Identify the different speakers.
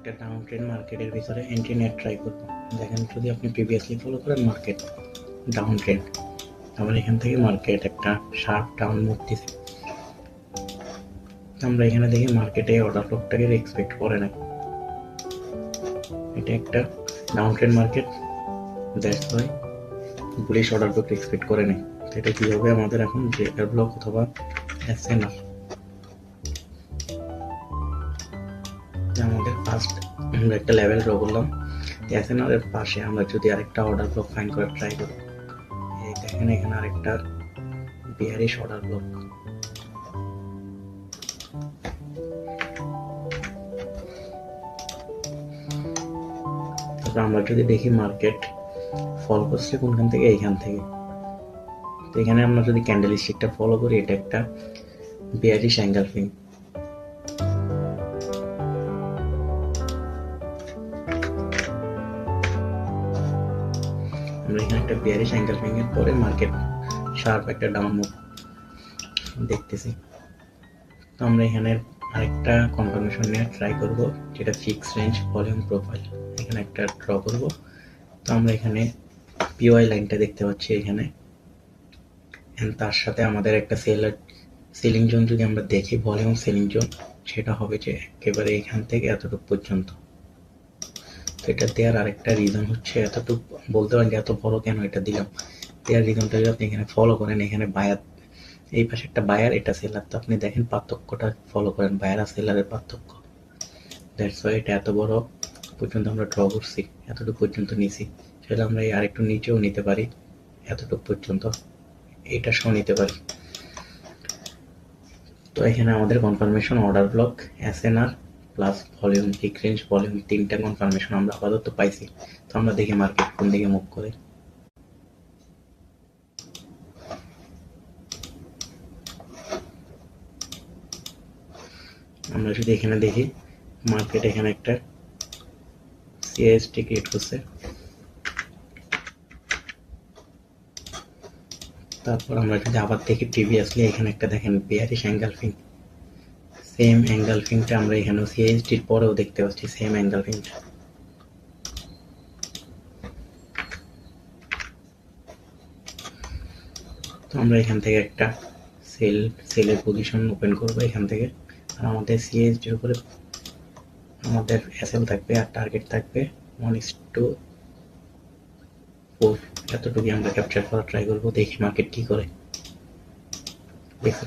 Speaker 1: একটা down trend মার্কেটের ভিতরে এন্ট্রি নেট ট্রাই করবো। দেখেন যদি আপনি প্রিভিয়াসলি ফলো করেন মার্কেট ডাউন ট্রেন্ড, আবার এখান থেকে মার্কেট একটা শার্প ডাউন মুভ দিছে। আমরা এখানে দেখি মার্কেটে অর্ডার ফ্লোটাকে এক্সপেক্ট করে নাই, এটা একটা down trend market, that's why bullish order flow expect করে নাই। এটা কি হবে আমাদের এখন ব্রেকার ব্লক অথবা এসএনআর। আমাদের ফার্স্ট আমরা একটা লেভেল ড্র করলাম, এসএনআর এর পাশে আমরা যদি আরেকটা অর্ডার ব্লক ফাইন্ড করার ট্রাই করি, এই দেখেন এখানে আরেকটা বিয়ারিশ অর্ডার ব্লক। তারপর আমরা যদি দেখি মার্কেট ফল করছে কোনখান থেকে, এইখান থেকে। তো এখানে আমরা যদি ক্যান্ডেল স্টিকটা ফলো করি, এটা একটা বিয়ারিশ অ্যাঙ্গেল ফিং। আমরা এখানে একটা বিয়ারিশ অ্যাঙ্গেল ফিং এর পরে মার্কেট শার্প একটা ডাউন মুভ দেখতেছি। তো আমরা এখানে আরেকটা কনফার্মেশন নিয়ে ট্রাই করব, যেটা ফিক্স রেঞ্জ ভলিউম প্রোফাইল। এখানে একটা ড্র করব। তো আমরা এখানে পিওয়াই লাইনটা দেখতে পাচ্ছি এখানে, তার সাথে আমাদের একটা সেলিং জোন যদি আমরা দেখি, ভলিউম সেলিং জোন, সেটা হবে যে একেবারে এখান থেকে এতটুকু পর্যন্ত। তো এটা দেওয়ার আরেকটা রিজন হচ্ছে, এতটুকু বলতে পারেন যে এত বড় কেন এটা দিলাম, দেওয়ার রিজনটা যদি আপনি এখানে ফলো করেন, এখানে বায়ার, এই পাশে একটা বায়ার, এটা সেলার। তো আপনি দেখেন পার্থক্যটা ফলো করেন, বায়ার আর সেলারের পার্থক্য। দ্যাটস ওয়াই এটা এত বড় পর্যন্ত আমরা ড্র করছি, এতটুকু পর্যন্ত নিছি। সেটা আমরা আরেকটু নিচেও নিতে পারি, এতটুকু পর্যন্ত এটা সহ নিতে পারি। তো এখানে আমাদের confirmation order block, SNR plus volume, fix range volume, তিনটা কনফার্মেশন আমরা আপাতত পাইছি। তো আমরা দেখি মার্কেট কোন দিকে মুভ করে। আমরা যদি এখানে দেখি মার্কেট এখানে একটা সিএসটি ক্রিয়েট করছে, তারপর আমরা যদি আবার দেখি প্রিভিয়াসলি এখানে একটা দেখেন বিয়ারিশ অ্যাঙ্গেল ফিং, সেম অ্যাঙ্গেল ফিংটা আমরা এখানেও সিএসটির পরেও দেখতে পাচ্ছি, সেম অ্যাঙ্গেল ফিংটা। তো আমরা এখান থেকে একটা সেলের পজিশন ওপেন করবো এখান থেকে। আর আমাদের সিএসডির উপরে আমাদের এসএল থাকবে আর টার্গেট থাকবে 1:4, এতটুকু আমরা ক্যাপচার করার ট্রাই করবো। দেখি মার্কেট কি করে। দেখি